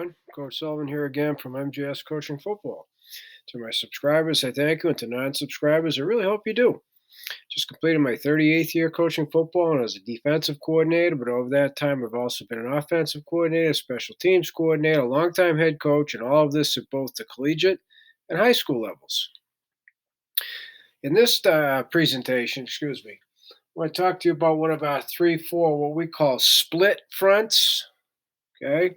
everyone. Coach Sullivan here again from MGS Coaching Football. To my subscribers, I thank you, and to non-subscribers, I really hope you do. Just completed my 38th year coaching football, and as a defensive coordinator, but over that time, I've also been an offensive coordinator, special teams coordinator, a longtime head coach, and all of this at both the collegiate and high school levels. In this presentation, I want to talk to you about one of our 3-4, what we call split fronts, okay,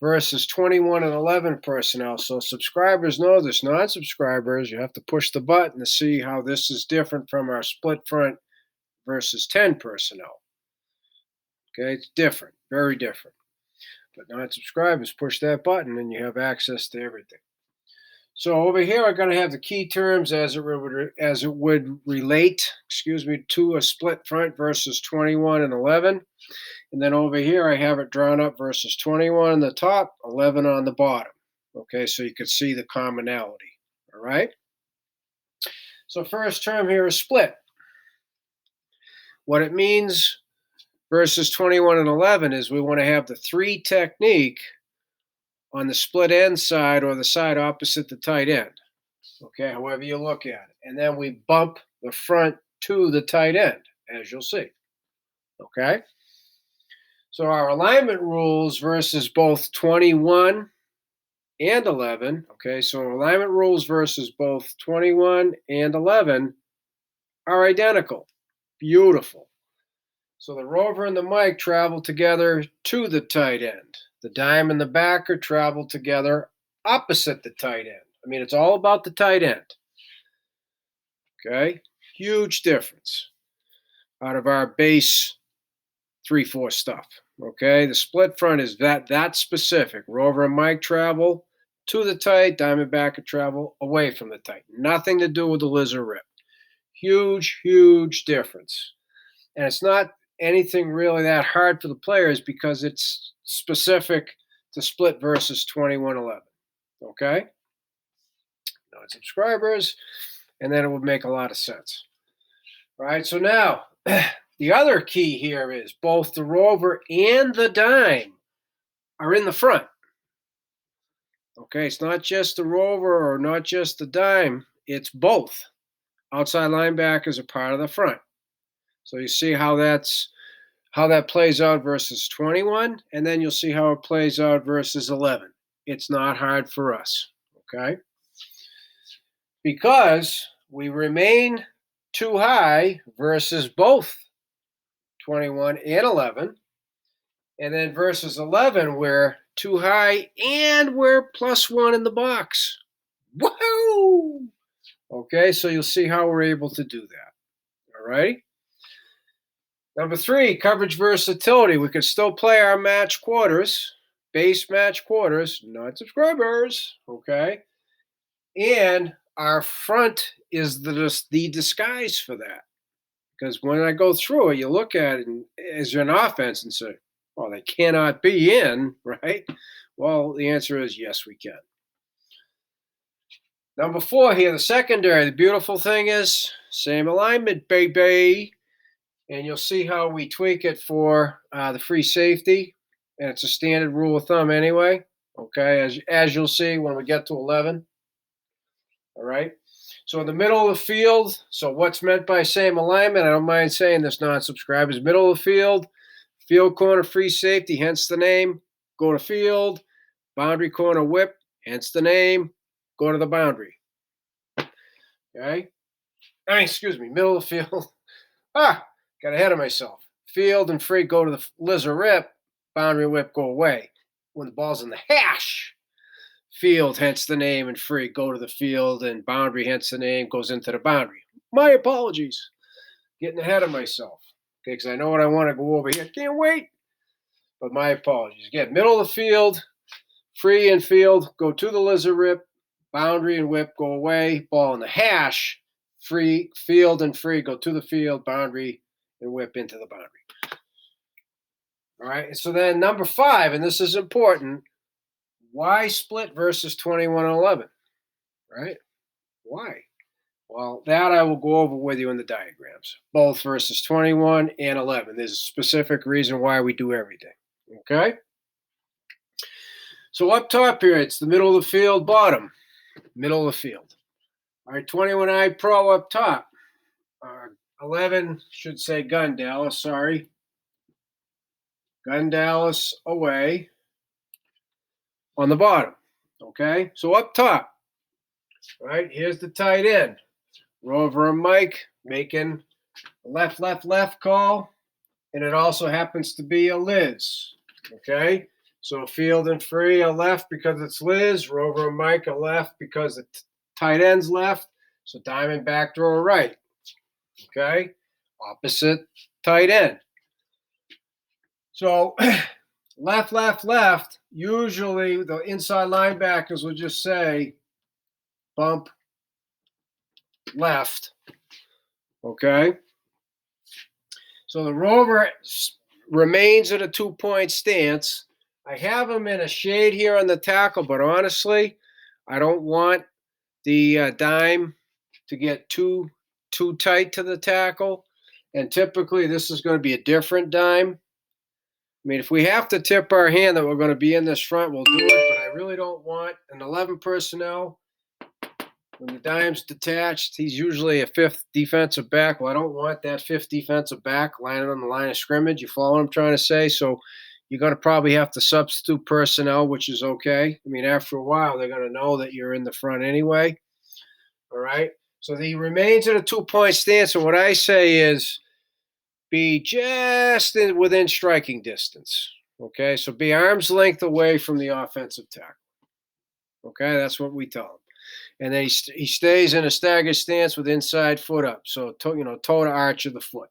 versus 21 and 11 personnel. So subscribers know this. Non-subscribers, you have to push the button to see how this is different from our split front versus 10 personnel. Okay, it's different, very different. But non-subscribers, push that button and you have access to everything. So over here, I'm going to have the key terms as it would relate, to a split front versus 21 and 11. And then over here, I have it drawn up versus 21 on the top, 11 on the bottom. Okay, so you can see the commonality. All right. So first term here is split. What it means versus 21 and 11 is we want to have the 3 technique on the split end side or the side opposite the tight end. Okay, however you look at it. And then we bump the front to the tight end, as you'll see. Okay. So our alignment rules versus both 21 and 11, okay, so alignment rules versus both 21 and 11 are identical. Beautiful. So the rover and the mic travel together to the tight end. The dime and the backer travel together opposite the tight end. I mean, it's all about the tight end. Okay, huge difference out of our base 3-4 stuff. Okay, the split front is that specific. Rover and Mike travel to the tight, Diamondback travel away from the tight. Nothing to do with the lizard rip. Huge, huge difference. And it's not anything really that hard for the players because it's specific to split versus 21-11. Okay? Non-subscribers, and then it would make a lot of sense. All right, so now the other key here is both the rover and the dime are in the front. Okay, it's not just the rover or not just the dime, it's both. Outside linebackers are part of the front. So you see how that plays out versus 21, and then you'll see how it plays out versus 11. It's not hard for us, okay? Because we remain too high versus both 21 and 11. And then versus 11, we're too high and we're +1 in the box. Woohoo! Okay, so you'll see how we're able to do that. All right. Number 3, coverage versatility. We could still play our match quarters, base match quarters, not subscribers. Okay. And our front is the disguise for that. Because when I go through it, you look at it as an offense and say, well, they cannot be in, right? Well, the answer is yes, we can. Number 4 here, the secondary. The beautiful thing is same alignment, baby. And you'll see how we tweak it for the free safety. And it's a standard rule of thumb anyway. Okay, as you'll see when we get to 11. All right. So in the middle of the field, so what's meant by same alignment, I don't mind saying this, non-subscribers, middle of the field corner, free safety, hence the name, go to field, boundary corner whip, hence the name, go to the boundary. Okay? Middle of the field. Got ahead of myself. Field and free, go to the lizard rip, boundary whip, go away. When the ball's in the hash, field, hence the name, and free, go to the field, and boundary, hence the name, goes into the boundary. My apologies. Getting ahead of myself. Okay, because I know what I want to go over here. Can't wait. But my apologies. Again, middle of the field, free and field, go to the lizard rip, boundary and whip, go away, ball in the hash, free, field and free, go to the field, boundary and whip into the boundary. All right, so then number 5, and this is important, why split versus 21 and 11, right? Why? Well, that I will go over with you in the diagrams, both versus 21 and 11. There's a specific reason why we do everything, okay? So up top here, it's the middle of the field, bottom, middle of the field. All right, 21I Pro up top. 11 should say Gun Dallas, sorry. Gun Dallas away on the bottom. Okay, so up top, right, here's the tight end. Rover and Mike making a left call, and it also happens to be a Liz. Okay, so field and free a left because it's Liz. Rover and Mike a left because the tight end's left. So diamond back throw right. Okay, opposite tight end. So left. Usually the inside linebackers will just say bump left. Okay. So the rover remains at a 2-point stance. I have him in a shade here on the tackle, but honestly, I don't want the dime to get too tight to the tackle. And typically, this is going to be a different dime. I mean, if we have to tip our hand that we're going to be in this front, we'll do it. But I really don't want an 11 personnel. When the dime's detached, he's usually a 5th defensive back. Well, I don't want that 5th defensive back lining on the line of scrimmage. You follow what I'm trying to say? So you're going to probably have to substitute personnel, which is okay. I mean, after a while, they're going to know that you're in the front anyway. All right? So he remains at a 2-point stance. And what I say is be just within striking distance. Okay? So be arm's length away from the offensive tackle. Okay? That's what we tell him. And then he stays in a staggered stance with inside foot up. So, toe to arch of the foot.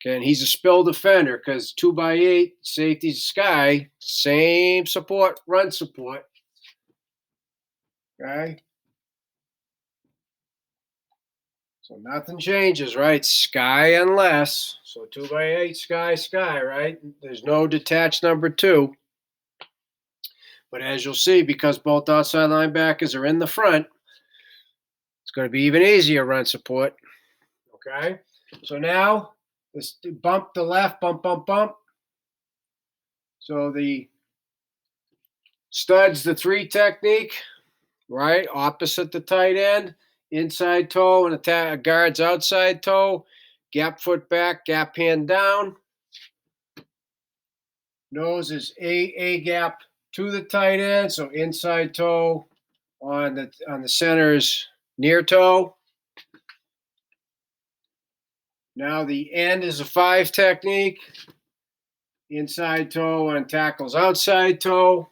Okay, and he's a spill defender because 2x8, safety's sky, same support, run support. Okay. So nothing changes, right? Sky and less. So 2x8, sky, right? There's no detached number 2. But as you'll see, because both outside linebackers are in the front, it's going to be even easier run support. Okay. So now, let's bump the left, bump. So the studs, the 3 technique, right? Opposite the tight end, inside toe and attack guard's outside toe, gap foot back, gap hand down. Nose is a gap to the tight end, so inside toe on the center's near toe. Now the end is a 5 technique. Inside toe on tackle's outside toe.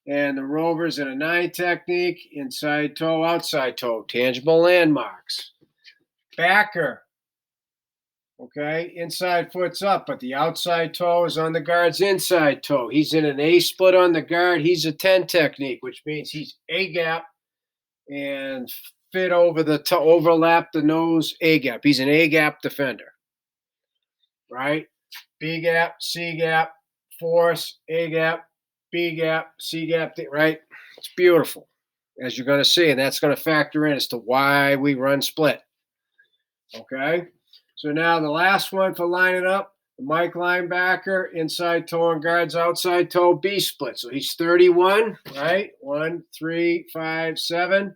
And the rover's in a 9 technique. Inside toe, outside toe. Tangible landmarks. Backer. Okay, inside foot's up, but the outside toe is on the guard's inside toe. He's in an A split on the guard. He's a 10 technique, which means he's A gap and fit over overlap the nose A gap. He's an A gap defender, right? B gap, C gap, force, A gap, B gap, C gap, right? It's beautiful, as you're going to see, and that's going to factor in as to why we run split. Okay? So now the last one for lining up, the Mike linebacker, inside toe and guards, outside toe, B split. So he's 31, right? 1, 3, 5, 7.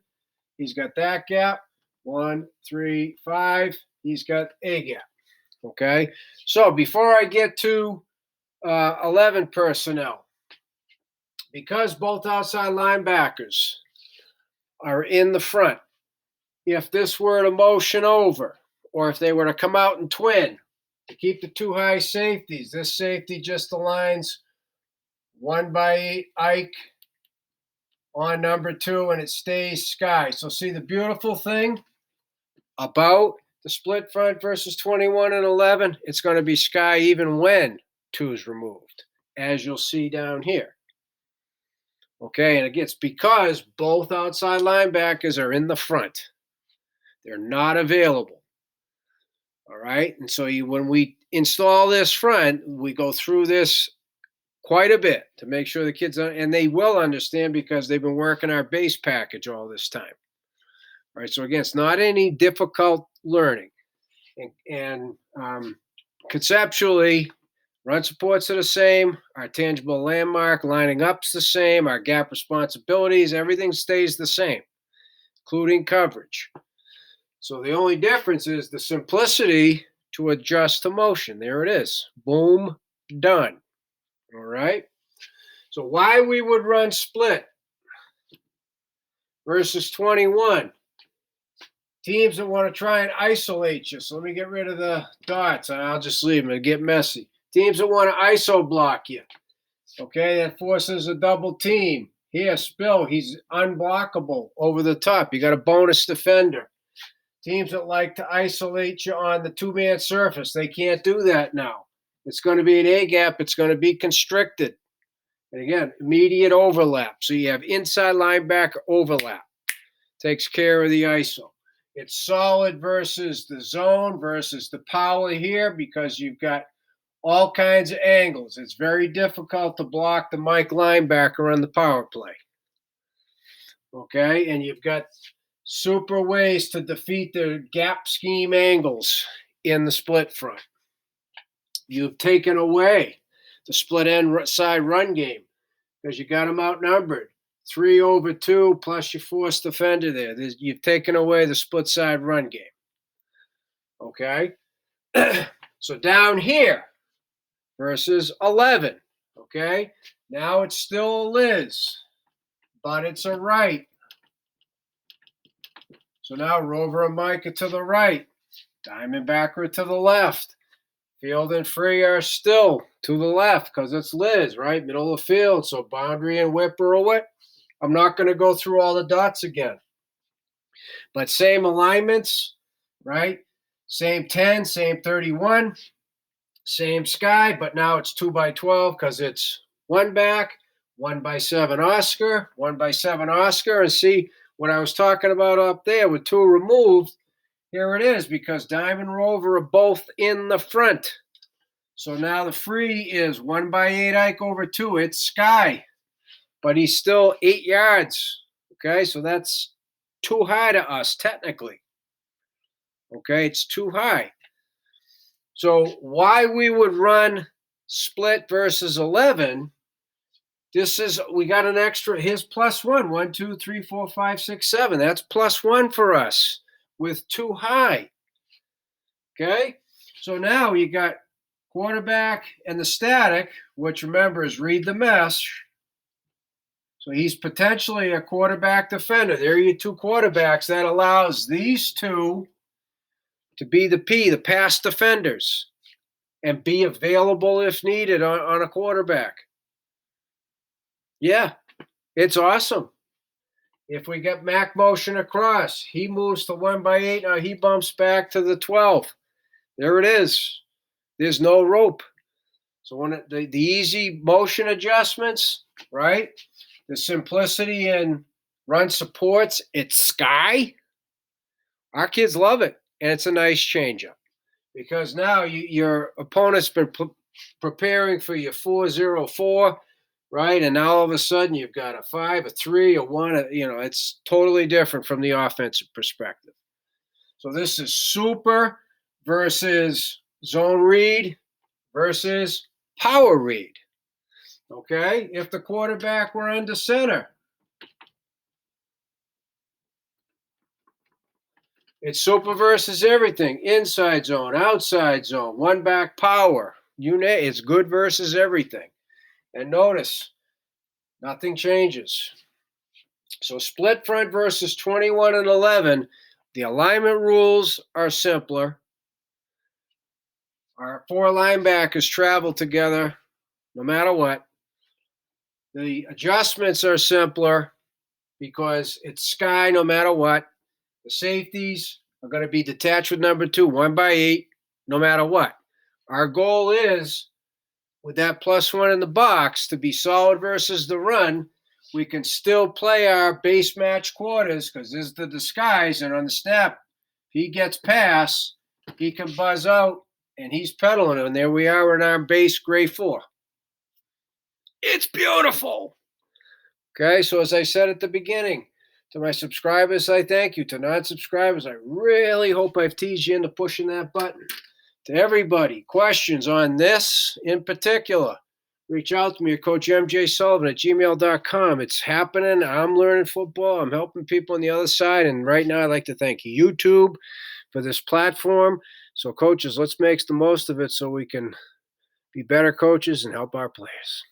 He's got that gap. 1, 3, 5. He's got A gap. Okay? So before I get to 11 personnel, because both outside linebackers are in the front, if this were to motion over, or if they were to come out and twin to keep the 2 high safeties, this safety just aligns 1x8 Ike on number 2, and it stays sky. So see the beautiful thing about the split front versus 21 and 11, it's going to be sky even when 2 is removed, as you'll see down here. Okay, and again, it's because both outside linebackers are in the front. They're not available. All right, and so when we install this front, we go through this quite a bit to make sure the kids, and they will understand because they've been working our base package all this time. All right, so again, it's not any difficult learning. And conceptually, Run supports are the same. Our tangible landmark lining up's the same. Our gap responsibilities, everything stays the same, including coverage. So the only difference is the simplicity to adjust to motion. There it is. Boom, done. All right. So why we would run split versus 21. Teams that want to try and isolate you. So let me get rid of the dots. I'll just leave them. It'll get messy. Teams that want to iso block you. Okay, that forces a double team. Here, Spill, he's unblockable over the top. You got a bonus defender. Teams that like to isolate you on the two-man surface, they can't do that now. It's going to be an A gap. It's going to be constricted. And again, immediate overlap. So you have inside linebacker overlap. Takes care of the ISO. It's solid versus the zone versus the power here because you've got all kinds of angles. It's very difficult to block the Mike linebacker on the power play. Okay, and you've got super ways to defeat the gap scheme angles in the split front. You've taken away the split end side run game because you got them outnumbered. 3/2 plus your force defender there. You've taken away the split side run game. Okay? So down here versus 11. Okay? Now it's still a Liz, but it's a right. So now Rover and Micah to the right. Diamondbacker to the left. Field and Free are still to the left because it's Liz, right? Middle of the field. So Boundary and Whip are away. I'm not going to go through all the dots again. But same alignments, right? Same 10, same 31, same sky, but now it's 2x12 because it's 1 back, 1x7 Oscar, 1x7 Oscar. And see what I was talking about up there with 2 removed. Here it is because Diamond Rover are both in the front. So now the Free is 1x8 Ike over 2. It's sky. But he's still 8 yards. Okay, so that's too high to us, technically. Okay, it's too high. So why we would run split versus 11, we got an extra, here's +1. 1, 2, 3, 4, 5, 6, 7. That's +1 for us with too high. Okay, so now you got quarterback and the static, which remember is read the mesh. So he's potentially a quarterback defender. There are your 2 quarterbacks. That allows these 2 to be the pass defenders, and be available if needed on a quarterback. Yeah, it's awesome. If we get Mac motion across, he moves to 1x8. Now he bumps back to the 12. There it is. There's no rope. So when the easy motion adjustments, right? The simplicity in run supports, it's sky. Our kids love it, and it's a nice changeup because now your opponent's been preparing for your 4-0-4, right? And now all of a sudden you've got a 5, a 3, a 1. It's totally different from the offensive perspective. So this is super versus zone read versus power read. Okay, if the quarterback were under center, it's super versus everything. Inside zone, outside zone, 1 back power. It's good versus everything. And notice, nothing changes. So split front versus 21 and 11, the alignment rules are simpler. Our 4 linebackers travel together no matter what. The adjustments are simpler because it's sky no matter what. The safeties are going to be detached with number 2, 1x8, no matter what. Our goal is, with that +1 in the box, to be solid versus the run. We can still play our base match quarters because this is the disguise. And on the snap, if he gets past, he can buzz out, and he's pedaling. And there we are in our base gray 4. It's beautiful. Okay, so as I said at the beginning, to my subscribers, I thank you. To non-subscribers, I really hope I've teased you into pushing that button To everybody, questions on this in particular, reach out to me at coachmjsullivan@gmail.com. It's happening. I'm learning football. I'm helping people on the other side. And right now, I'd like to thank YouTube for this platform. So, coaches, let's make the most of it so we can be better coaches and help our players.